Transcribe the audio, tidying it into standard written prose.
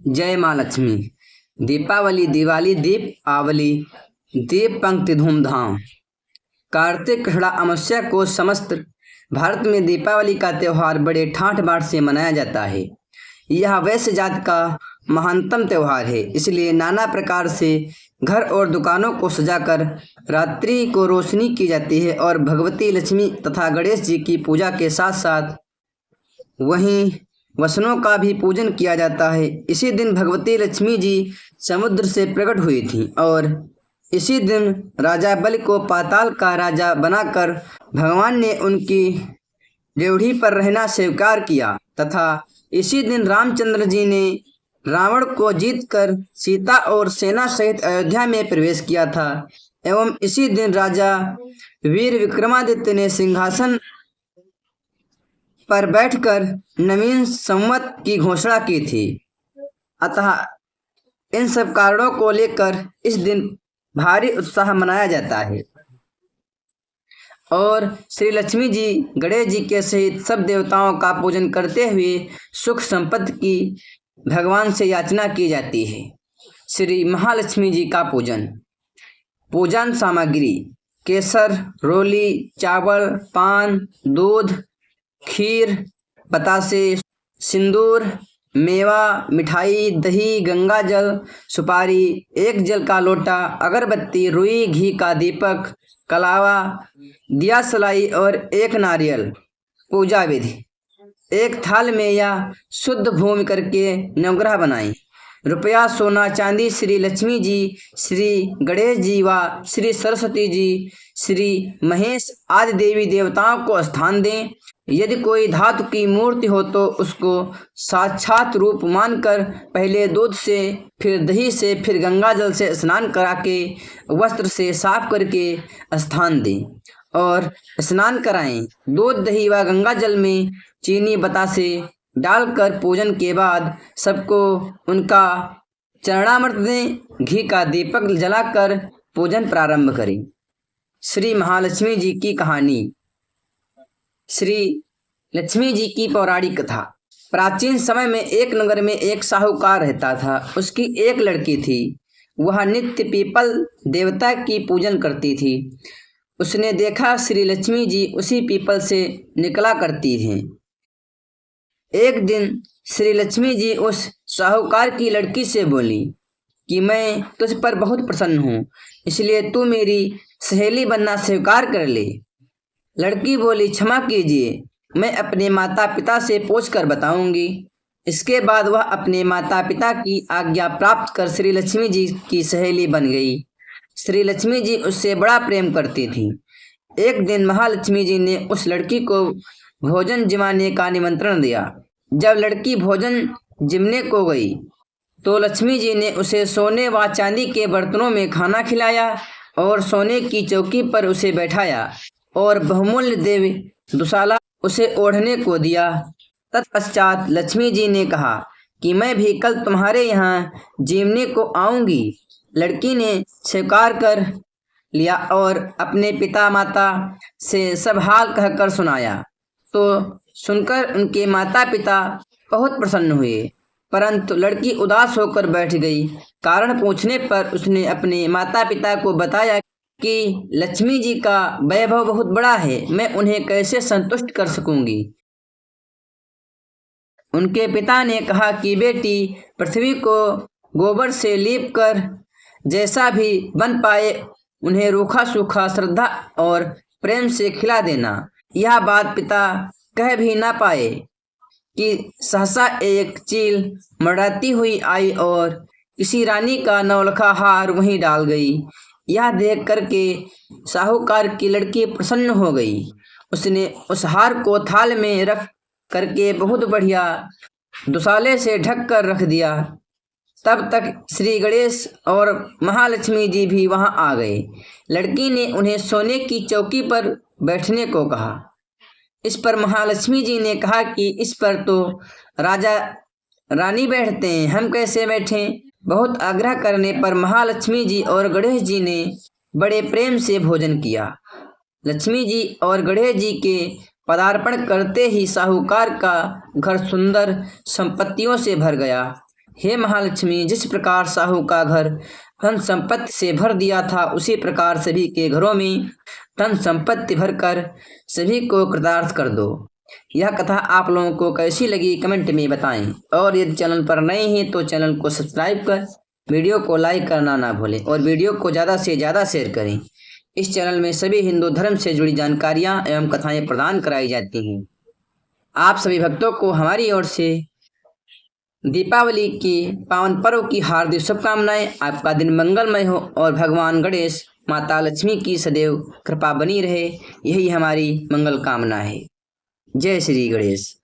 जय माँ लक्ष्मी। दीपावली दिवाली दीप आवली, दीप पंक्ति धूमधाम। कार्तिक कृष्णा अमावस्या को समस्त भारत में दीपावली का त्यौहार बड़े ठाठ बाट से मनाया जाता है। यह वैश्य जात का महानतम त्यौहार है, इसलिए नाना प्रकार से घर और दुकानों को सजाकर रात्रि को रोशनी की जाती है और भगवती लक्ष्मी तथा गणेश जी की पूजा के साथ साथ वहीं वसनों का भी पूजन किया जाता है। इसी दिन भगवती लक्ष्मी जी समुद्र से प्रकट हुई थी और इसी दिन राजा बलि को पाताल का राजा बनाकर भगवान ने उनकी ड्योढ़ी पर रहना स्वीकार किया तथा इसी दिन रामचंद्र जी ने रावण को जीतकर सीता और सेना सहित अयोध्या में प्रवेश किया था एवं इसी दिन राजा वीर विक्रमादित्य ने सिंहासन पर बैठकर नवीन संवत की घोषणा की थी। अतः इन सब कारणों को लेकर इस दिन भारी उत्साह मनाया जाता है और श्री लक्ष्मी जी गणेश जी के सहित सब देवताओं का पूजन करते हुए सुख संपत्ति की भगवान से याचना की जाती है। श्री महालक्ष्मी जी का पूजन। पूजन सामग्री: केसर, रोली, चावल, पान, दूध, खीर, बतासे, सिंदूर, मेवा, मिठाई, दही, गंगा जल, सुपारी, एक जल का लोटा, अगरबत्ती, रुई, घी का दीपक, कलावा, दिया सलाई और एक नारियल। पूजा विधि: एक थाल में या शुद्ध भूमि करके नवग्रह बनाएं। रुपया, सोना, चांदी श्री लक्ष्मी जी, श्री गणेश जी व श्री सरस्वती जी, श्री महेश आदि देवी देवताओं को स्थान दें। यदि कोई धातु की मूर्ति हो तो उसको साक्षात रूप मानकर पहले दूध से, फिर दही से, फिर गंगा जल से स्नान करा के वस्त्र से साफ करके स्थान दें और स्नान कराएं। दूध, दही व गंगा जल में चीनी, बतासे डालकर पूजन के बाद सबको उनका चरणामृत दें। घी का दीपक जलाकर पूजन प्रारंभ करें। श्री महालक्ष्मी जी की कहानी। श्री लक्ष्मी जी की पौराणिक कथा। प्राचीन समय में एक नगर में एक साहूकार रहता था। उसकी एक लड़की थी। वह नित्य पीपल देवता की पूजन करती थी। उसने देखा श्री लक्ष्मी जी उसी पीपल से निकला करती थीं। एक दिन श्री लक्ष्मी जी उस साहूकार की लड़की से बोली कि मैं तुझ पर बहुत प्रसन्न हूँ, इसलिए तू मेरी सहेली बनना स्वीकार कर ले। लड़की बोली, क्षमा कीजिए, मैं अपने माता पिता से पूछ कर बताऊंगी। इसके बाद वह अपने माता पिता की आज्ञा प्राप्त कर श्री लक्ष्मी जी की सहेली बन गई। श्री लक्ष्मी जी उससे बड़ा प्रेम करती थी। एक दिन महालक्ष्मी जी ने उस लड़की को भोजन जिमाने का निमंत्रण दिया। जब लड़की भोजन जिमने को गई तो लक्ष्मी जी ने उसे सोने व चांदी के बर्तनों में खाना खिलाया और सोने की चौकी पर उसे बैठाया और बहुमूल्य देवी दुशाला उसे ओढ़ने को दिया। तत्पश्चात लक्ष्मी जी ने कहा कि मैं भी कल तुम्हारे यहाँ जीवने को आऊंगी। लड़की ने स्वीकार कर लिया और अपने पिता माता से सब हाल कहकर सुनाया। तो सुनकर उनके माता पिता बहुत प्रसन्न हुए, परंतु लड़की उदास होकर बैठ गई। कारण पूछने पर उसने अपने माता पिता को बताया कि लक्ष्मी जी का वैभव बहुत बड़ा है, मैं उन्हें कैसे संतुष्ट कर सकूंगी। उनके पिता ने कहा कि बेटी, पृथ्वी को गोबर से लीप कर जैसा भी बन पाए उन्हें रूखा सूखा श्रद्धा और प्रेम से खिला देना। यह बात पिता कह भी ना पाए कि सहसा एक चील मड़ाती हुई आई और किसी रानी का नौलखा हार वहीं डाल गई। यह देख करके साहूकार की लड़की प्रसन्न हो गई। उसने उस हार को थाल में रख करके बहुत बढ़िया दुशाले से ढक कर रख दिया। तब तक श्री गणेश और महालक्ष्मी जी भी वहां आ गए। लड़की ने उन्हें सोने की चौकी पर बैठने को कहा। इस पर महालक्ष्मी जी ने कहा कि इस पर तो राजा रानी बैठते हैं, हम कैसे बैठें। बहुत आग्रह करने पर महालक्ष्मी जी और गणेश जी ने बड़े प्रेम से भोजन किया। लक्ष्मी जी और गणेश जी के पदार्पण करते ही साहूकार का घर सुंदर संपत्तियों से भर गया। हे महालक्ष्मी, जिस प्रकार साहू का घर धन संपत्ति से भर दिया था, उसी प्रकार सभी के घरों में धन संपत्ति भरकर सभी को कृतार्थ कर दो। यह कथा आप लोगों को कैसी लगी कमेंट में बताएं, और यदि चैनल पर नए हैं तो चैनल को सब्सक्राइब कर वीडियो को लाइक करना ना भूलें और वीडियो को ज़्यादा से ज़्यादा शेयर करें। इस चैनल में सभी हिंदू धर्म से जुड़ी जानकारियाँ एवं कथाएं प्रदान कराई जाती हैं। आप सभी भक्तों को हमारी ओर से दीपावली के पावन पर्व की हार्दिक शुभकामनाएं। आपका दिन मंगलमय हो और भगवान गणेश माता लक्ष्मी की सदैव कृपा बनी रहे, यही हमारी मंगल कामना है। जय श्री गणेश।